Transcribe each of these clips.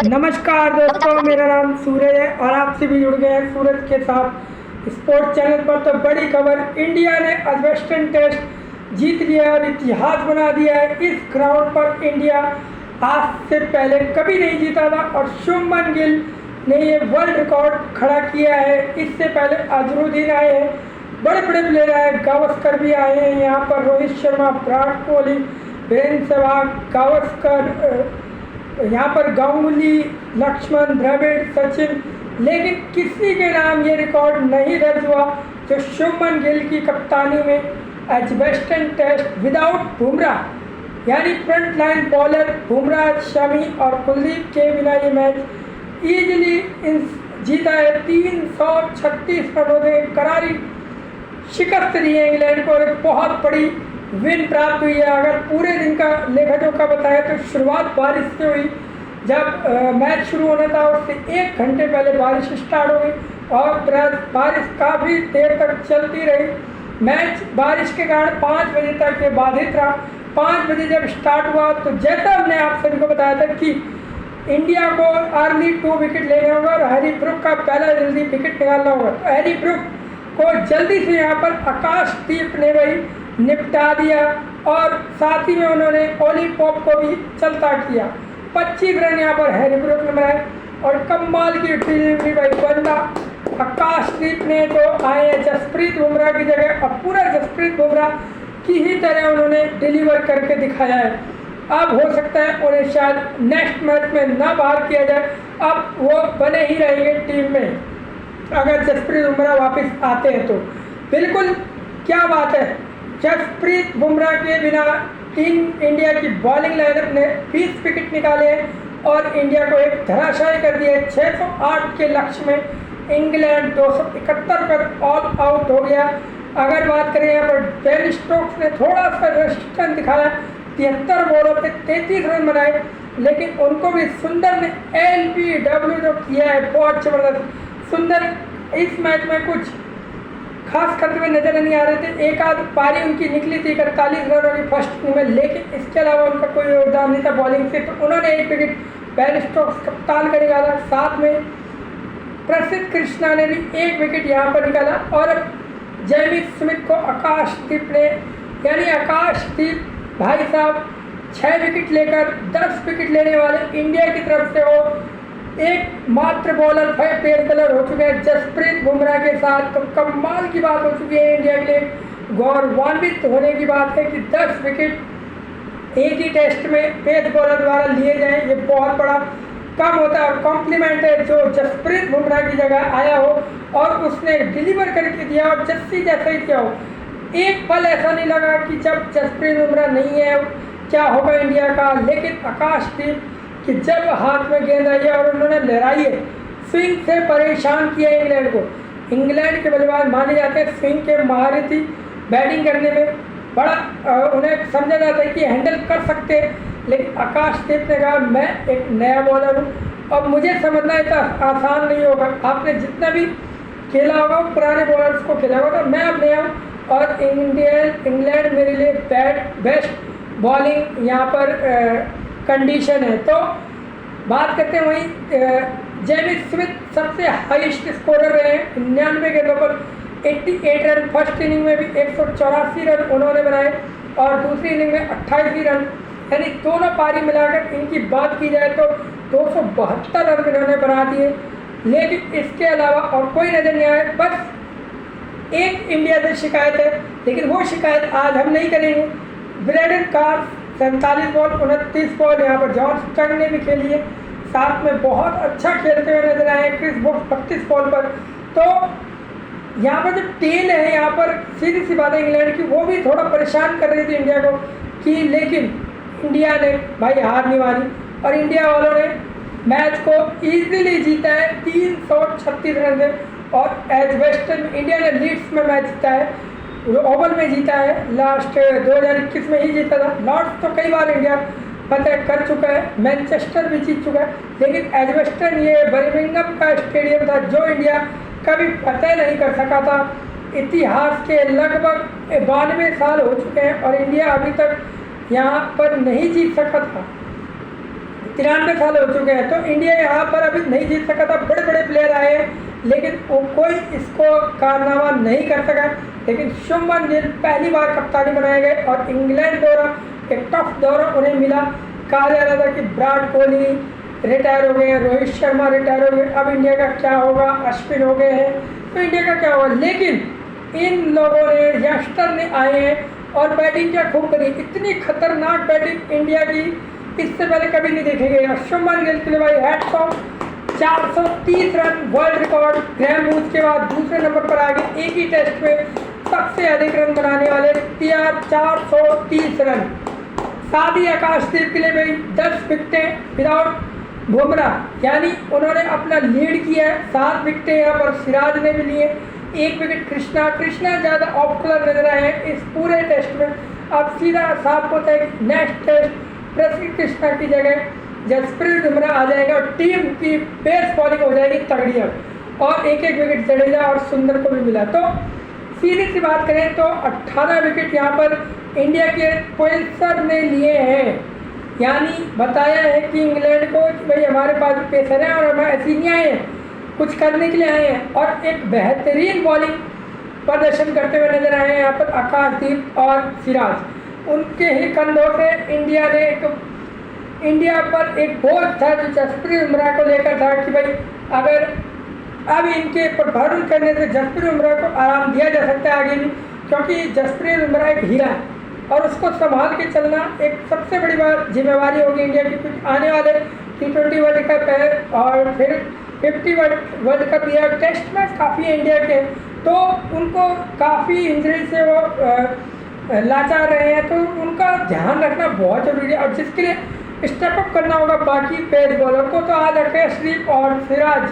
नमस्कार दोस्तों, मेरा नाम सूरज है और आपसे भी जुड़ गए हैं सूरज के साथ स्पोर्ट्स चैनल पर। तो बड़ी खबर, इंडिया ने आज वेस्टर्न टेस्ट जीत लिया और इतिहास बना दिया है। इस ग्राउंड पर इंडिया आज से पहले कभी नहीं जीता था और शुभमन गिल ने ये वर्ल्ड रिकॉर्ड खड़ा किया है। इससे पहले अजरुद्दीन आए हैं, बड़े बड़े प्लेयर आए, गावस्कर भी आए हैं यहाँ पर, रोहित शर्मा, विराट कोहली, वीरेंद्र सहवाग, गावस्कर, यहाँ पर गांगुली, लक्ष्मण, द्रविड़, सचिन, लेकिन किसी के नाम ये रिकॉर्ड नहीं दर्ज हुआ जो शुभमन गिल की कप्तानी में आज वेस्टर्न टेस्ट विदाउट बुमराह यानी front line bowler Bumrah, Shami और कुलदीप के बिना ये मैच ईजिली जीता है। 336 रनों से करारी शिकस्त दी है इंग्लैंड को और एक बहुत बड़ी विन प्राप्त हुई है। अगर पूरे दिन का लेखा जोखा बताया तो शुरुआत बारिश से हुई। जब मैच शुरू होना था उससे 1 घंटे पहले बारिश स्टार्ट हो गई और बारिश काफ़ी देर तक चलती रही। मैच बारिश के कारण 5 बजे तक ये बाधित रहा। 5 बजे जब स्टार्ट हुआ तो जैसा हमने आप सभी को बताया था कि इंडिया को अर्ली 2 विकेट लेने होगा और हैरी ब्रुक का पहला जल्दी विकेट निकालना होगा। तो हैरी ब्रुक को जल्दी से यहाँ पर आकाशदीप ने वही निपटा दिया और साथ ही में उन्होंने ओली पॉप को भी चलता किया। 25 रन यहाँ पर हैरी ब्रुक ने बनाए और कमाल की डिलीवरी भाई बंदा आकाशदीप ने तो आए हैं जसप्रीत बुमराह की जगह। अब पूरा जसप्रीत बुमराह की ही तरह उन्होंने डिलीवर करके दिखाया है। अब हो सकता है उन्हें शायद नेक्स्ट मैच में ना बाहर किया जाए, अब वो बने ही रहेंगे टीम में अगर जसप्रीत बुमराह वापस आते हैं तो। बिल्कुल क्या बात है, जसप्रीत बुमराह के बिना टीम इंडिया की बॉलिंग लाइनअप ने 20 विकेट निकाले हैं और इंडिया को एक धराशायी कर दिया है। 608 के लक्ष्य में इंग्लैंड 271 पर ऑल आउट हो गया। अगर बात करें यहाँ पर बेन स्टोक्स ने थोड़ा सा रेस्ट्रिक्शन दिखाया, 73 बॉलों पे 33 रन बनाए, लेकिन उनको भी सुंदर ने LBW जो किया है बहुत ज़बरदस्त। सुंदर इस मैच में कुछ खास करते हुए नजर नहीं आ रहे थे। एक आध पारी उनकी निकली थी 41 रनों की फर्स्ट इनिंग में, लेकिन इसके अलावा उनका कोई योगदान नहीं था बॉलिंग से। तो उन्होंने 1 विकेट बेन स्टोक्स कप्तान का निकाला, साथ में प्रसिद्ध कृष्णा ने भी 1 विकेट यहाँ पर निकाला और अब जेमी स्मिथ को आकाशदीप ने यानी आकाशदीप भाई साहब 6 विकेट लेकर 10 विकेट लेने वाले इंडिया की तरफ से वो एक मात्र बॉलर पेस बॉलर हो चुके हैं जसप्रीत बुमराह के साथ। तो कमाल की बात हो चुकी है इंडिया के लिए, गौरवान्वित होने की बात है कि 10 विकेट एक ही टेस्ट में पेस बॉलर द्वारा लिए जाएं। ये बहुत बड़ा कम होता है और कॉम्प्लीमेंट है जो जसप्रीत बुमराह की जगह आया हो और उसने डिलीवर करके दिया और जस्सी जैसा ही किया हो। एक पल ऐसा नहीं लगा कि जब जसप्रीत बुमराह नहीं है क्या होगा इंडिया का, लेकिन आकाशदीप कि जब हाथ में गेंद आई है और उन्होंने लहराई है, स्विंग से परेशान किया इंग्लैंड को। इंग्लैंड के बल्लेबाज माने जाते हैं स्विंग के महारथी, बैटिंग करने में बड़ा उन्हें समझा जाता है कि हैंडल कर सकते हैं, लेकिन आकाशदीप ने कहा मैं एक नया बॉलर हूँ और मुझे समझना इतना आसान नहीं होगा। आपने जितना भी खेला होगा वो पुराने बॉलर्स को खेला होगा, तो मैं अब नया हूँ और इंग्लैंड मेरे लिए बेस्ट बॉलिंग यहाँ पर कंडीशन है। तो बात करते हैं वहीं जेमी स्मिथ सबसे हाईएस्ट स्कोरर रहे हैं 99 गेंदों पर 88 रन। फर्स्ट इनिंग में भी 184 रन उन्होंने बनाए और दूसरी इनिंग में 28 रन, यानी दोनों पारी मिलाकर इनकी बात की जाए तो 272 रन इन्होंने बना दिए। लेकिन इसके अलावा और कोई नज़र नहीं आया। बस एक इंडिया से शिकायत है, लेकिन वो शिकायत आज हम नहीं करेंगे। ब्रेंडन कार्क 47 बॉल 29 बॉल यहाँ पर जॉन स्टंग ने भी खेली है, साथ में बहुत अच्छा खेलते हुए नजर आए क्रिस वोक्स 32 बॉल पर। तो यहाँ पर जो टेल है यहाँ पर सीधी सी बात है इंग्लैंड की, वो भी थोड़ा परेशान कर रही थी इंडिया को कि, लेकिन इंडिया ने भाई हार नहीं मानी और इंडिया वालों ने मैच को ईजिली जीता है 336 रन से। और एज वेस्टर्न इंडिया ने लीड्स में मैच जीता है, ओवल में जीता है, लास्ट 2021 में ही जीता था। लॉर्ड्स तो कई बार इंडिया फतह कर चुका है, मैनचेस्टर भी जीत चुका है, लेकिन एजवेस्टन ये बर्मिंघम का स्टेडियम था जो इंडिया कभी फतह नहीं कर सका था। इतिहास के लगभग 92 साल हो चुके हैं और इंडिया अभी तक यहाँ पर नहीं जीत सका था। 93 साल हो चुके हैं। तो इंडिया यहाँ पर अभी नहीं जीत सका था, बड़े बड़े प्लेयर आए हैं लेकिन वो कोई इसको कारनामा नहीं कर सका। लेकिन शुभमन गिल पहली बार कप्तानी बनाए गए और इंग्लैंड दौरा एक टफ दौरा उन्हें मिला। कहा जा रहा था कि विराट कोहली रिटायर हो गए हैं, रोहित शर्मा रिटायर हो गए, अब इंडिया का क्या होगा, अश्विन हो गए हैं, तो इंडिया का क्या होगा। लेकिन इन लोगों ने, यंगस्टर ने आए हैं और बैटिंग क्या खूब करी। इतनी खतरनाक बैटिंग इंडिया की इससे पहले कभी नहीं देखी गई। और शुभमन गिल के लिए भाई hats off, 430 run world record. Graham Hughes के बाद दूसरे नंबर पर आ गए, एक ही टेस्ट में सबसे अधिक रन बनाने वाले 430 रन। साथ ही आकाशदीप के लिए भाई 10 विकेटें विदाउट बुमराह, यानी उन्होंने अपना लीड किया है। 7 विकेटें यहाँ पर सिराज ने भी लिए, 1 विकेट कृष्णा ज़्यादा ऑफ कलर नजर आए हैं इस पूरे टेस्ट में। अब सीधा साफ होता है कि नेक्स्ट टेस्ट प्रसिद्ध कृष्णा की जगह जसप्रीत बुमराह आ जाएगा और टीम की पेस बॉलिंग हो जाएगी तगड़ी अब। और एक विकेट जडेजा और सुंदर को भी मिला। तो सीधी सी बात करें तो 18 विकेट यहाँ पर इंडिया के पेसर ने लिए हैं। यानी बताया है कि इंग्लैंड को कि भाई हमारे पास पेसर हैं और हम ऐसे नहीं आए हैं, कुछ करने के लिए आए हैं। और एक बेहतरीन बॉलिंग प्रदर्शन करते हुए नजर आए हैं यहाँ पर आकाशदीप और सिराज। उनके ही कंधों से इंडिया पर एक बोझ था जो जसप्रीत बुमराह को लेकर था कि भाई अगर अब इनके पर भरोसा करने से जसप्रीत बुमराह को आराम दिया जा सकता है आगे भी, क्योंकि जसप्रीत बुमराह एक हीरा है और उसको संभाल के चलना एक सबसे बड़ी बात जिम्मेवारी होगी इंडिया की। कुछ आने वाले T20 वर्ल्ड कप है और फिर 50 वर्ल्ड कप या टेस्ट मैच काफ़ी है इंडिया के, तो उनको काफ़ी इंजरी से वो लाचार रहे हैं, तो उनका ध्यान रखना बहुत ज़रूरी है। और जिसके लिए स्टेप अप करना होगा बाकी पेस बॉलर को, तो आज आकाशदीप और सिराज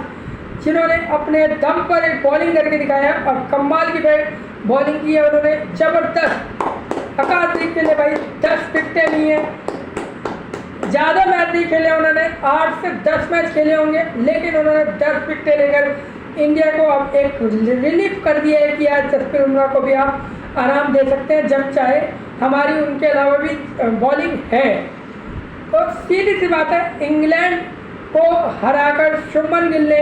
जिन्होंने अपने दम पर एक बॉलिंग करके दिखाया और कमाल की बॉलिंग की है उन्होंने, ज़बरदस्त। आकाशदीप के लिए भाई 10 विकेटें ली हैं, ज़्यादा मैच नहीं खेले उन्होंने, 8 से 10 मैच खेले होंगे, लेकिन उन्होंने 10 विकेटें लेकर इंडिया को अब एक रिलीफ कर दिया है कि आज जसप्रीत बुमराह को भी आप आराम दे सकते हैं जब चाहे, हमारी उनके अलावा भी बॉलिंग है। तो सीधी सी बात है, इंग्लैंड को हराकर शुभमन गिल ने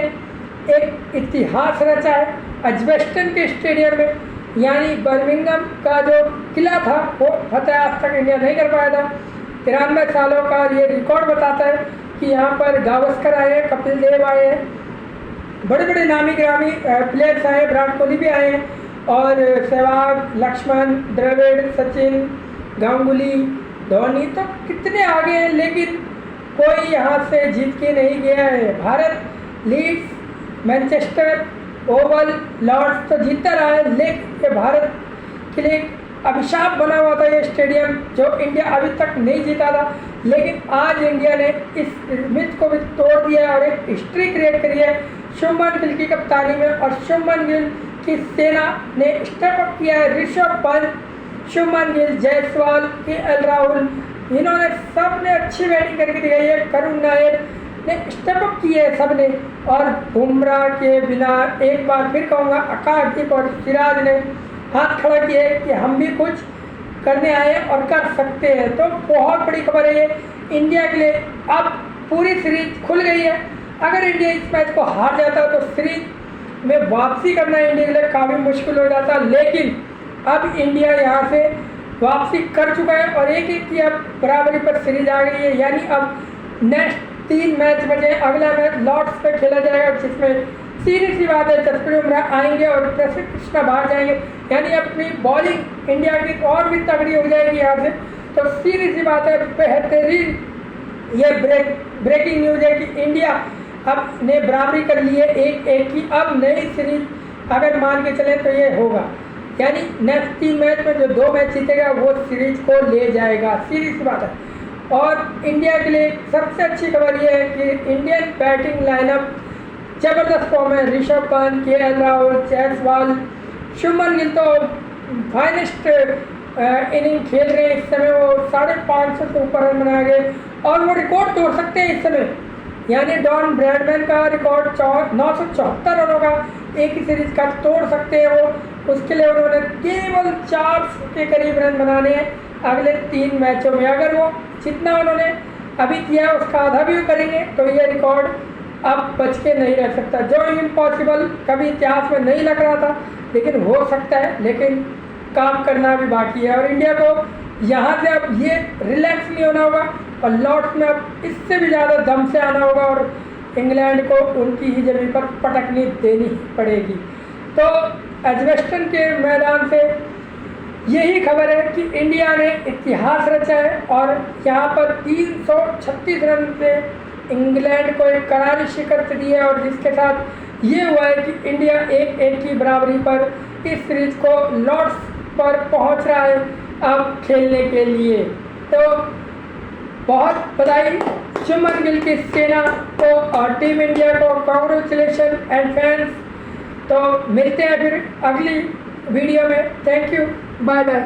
एक इतिहास रचा है एजबेस्टन के स्टेडियम में। यानी बर्मिंघम का जो किला था वो फतेह आज तक इंडिया नहीं कर पाया था। 93 सालों का ये रिकॉर्ड बताता है कि यहाँ पर गावस्कर आए हैं, कपिल देव आए हैं, बड़े बड़े नामी ग्रामी प्लेयर्स आए, विराट कोहली भी आए हैं और सहवाग, लक्ष्मण, द्रविड़, सचिन, गांगुली, धोनी, तो कितने आगे हैं, लेकिन कोई यहाँ से जीत के नहीं गया है। Bharat Leeds, Manchester, Oval, Lord's तो जीतता रहा है, लेकिन ये भारत के लिए अभिशाप बना हुआ था ये स्टेडियम जो इंडिया अभी तक नहीं जीता था। लेकिन आज इंडिया ने इस मिथ को भी तोड़ दिया और एक हिस्ट्री क्रिएट करी है शुभमन गिल की कप्तानी में। और शुभमन गिल की सेना ने स्टेप अप किया है। ऋषभ पंत, शुभमन गिल, जायसवाल, KL राहुल, इन्होंने सब ने अच्छी बैटिंग करके दिखाई है। करुण नायर ने स्टेप अप किए है सब ने। और बुमराह के बिना एक बार फिर कहूँगा आकाशदीप और सिराज ने हाथ खड़ा किया है कि हम भी कुछ करने आए और कर सकते हैं। तो बहुत बड़ी खबर है ये इंडिया के लिए। अब पूरी सीरीज खुल गई है। अगर इंडिया इस मैच को हार जाता तो सीरीज में वापसी करना इंडिया के लिए काफ़ी मुश्किल हो जाता, लेकिन अब इंडिया यहाँ से वापसी कर चुका है और एक की अब बराबरी पर सीरीज आ गई है। यानी अब नेक्स्ट 3 मैच बचे। अगला मैच लॉर्ड्स पे खेला जाएगा जिसमें सीधी सी बात है जसप्रीत बुमराह आएंगे और प्रसिद्ध कृष्णा बाहर जाएंगे। यानी अपनी बॉलिंग इंडिया की और भी तगड़ी हो जाएगी यहाँ से। तो सीधी सी बात है, बेहतरीन ये ब्रेकिंग न्यूज़ है कि इंडिया अब ने बराबरी कर ली है 1-1 की। अब नई सीरीज अगर मान के चले तो ये होगा, यानी नेक्स्ट 3 मैच में जो 2 मैच जीतेगा वो सीरीज को ले जाएगा। सीधी सी बात है। और इंडिया के लिए सबसे अच्छी खबर ये है कि इंडियन बैटिंग लाइनअप जबरदस्त फॉर्म है। ऋषभ पंत, KL राहुल, जायसवाल, शुभमन गिल तो फाइनेस्ट इनिंग खेल रहे हैं इस समय। वो 550 से ऊपर रन बना गए और वो रिकॉर्ड तोड़ सकते हैं इस समय। यानी डॉन ब्रैडमैन का रिकॉर्ड 974 रनों का एक ही सीरीज का तोड़ सकते हैं वो। उसके लिए उन्होंने केवल 4 के करीब रन बनाने हैं अगले 3 मैचों में। अगर वो जितना उन्होंने अभी किया उसका आधा भी करेंगे तो ये रिकॉर्ड अब बच के नहीं रह सकता। जो इम्पॉसिबल कभी इतिहास में नहीं लग रहा था, लेकिन हो सकता है, लेकिन काम करना भी बाकी है। और इंडिया को यहाँ से अब ये रिलैक्स नहीं होना होगा और लॉर्ड्स में अब इससे भी ज़्यादा दम से आना होगा और इंग्लैंड को उनकी ही जमीन पर पटकनी देनी पड़ेगी। तो एजबेस्टन के मैदान से यही खबर है कि इंडिया ने इतिहास रचा है और यहाँ पर 336 रन से इंग्लैंड को एक करारी शिकस्त दी है और जिसके साथ ये हुआ है कि इंडिया 1-1 की बराबरी पर इस सीरीज को लॉर्ड्स पर पहुंच रहा है अब खेलने के लिए। तो बहुत बधाई शुभमन गिल की सेना को और टीम इंडिया को, कांग्रेचुलेशन एंड फैंस। तो मिलते हैं फिर अगली वीडियो में। Thank you, bye bye.